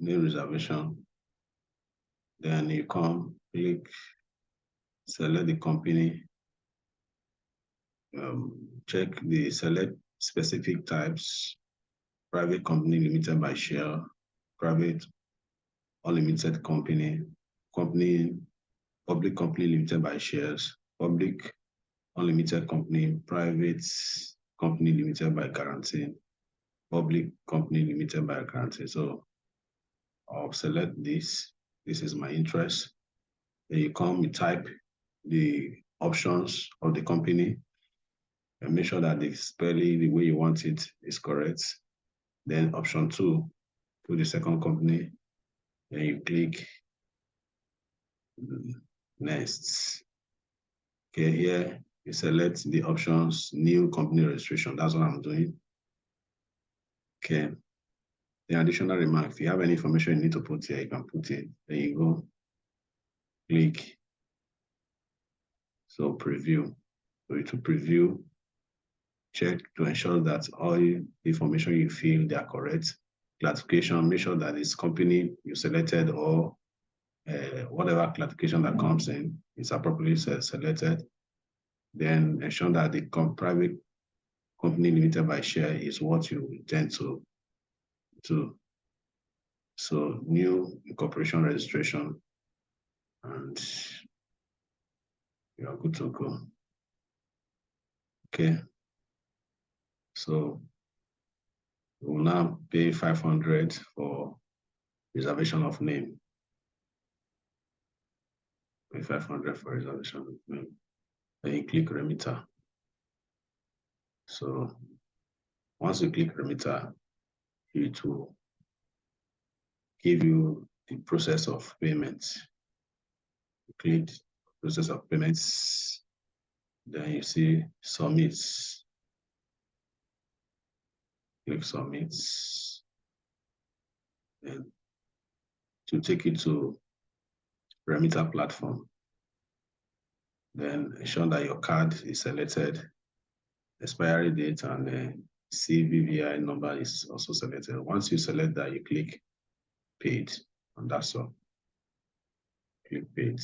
new reservation. Then you come, click, select the company, check the select specific types, private company limited by share, private unlimited company, public company limited by shares, public unlimited company, private company limited by guarantee, public company limited by guarantee. So I'll select this. This is my interest. Then you come, you type the options of the company and make sure that the spelling, the way you want it, is correct. Then option 2, put the second company. Then you click next. Okay, here you select the options, new company registration. That's what I'm doing. Okay. The additional remark, if you have any information you need to put here, you can put it. There you go. Click. So preview. So to preview, check to ensure that all the information you fill, they are correct. Classification, make sure that this company you selected or whatever classification that comes in is appropriately selected. Then ensure that the private company limited by share is what you intend to. So new incorporation registration, and you are good to go. Okay. So we will now pay 500 for reservation of name. Pay 500 for reservation of name. Then you click remitter. So once you click remitter, it will give you the process of payment. You click process of payments, then you see submit. Click submit, and to take it to remitter platform. Then ensure that your card is selected, expiry date and the CVVI number is also selected. Once you select that, you click paid, and that's all. Click paid.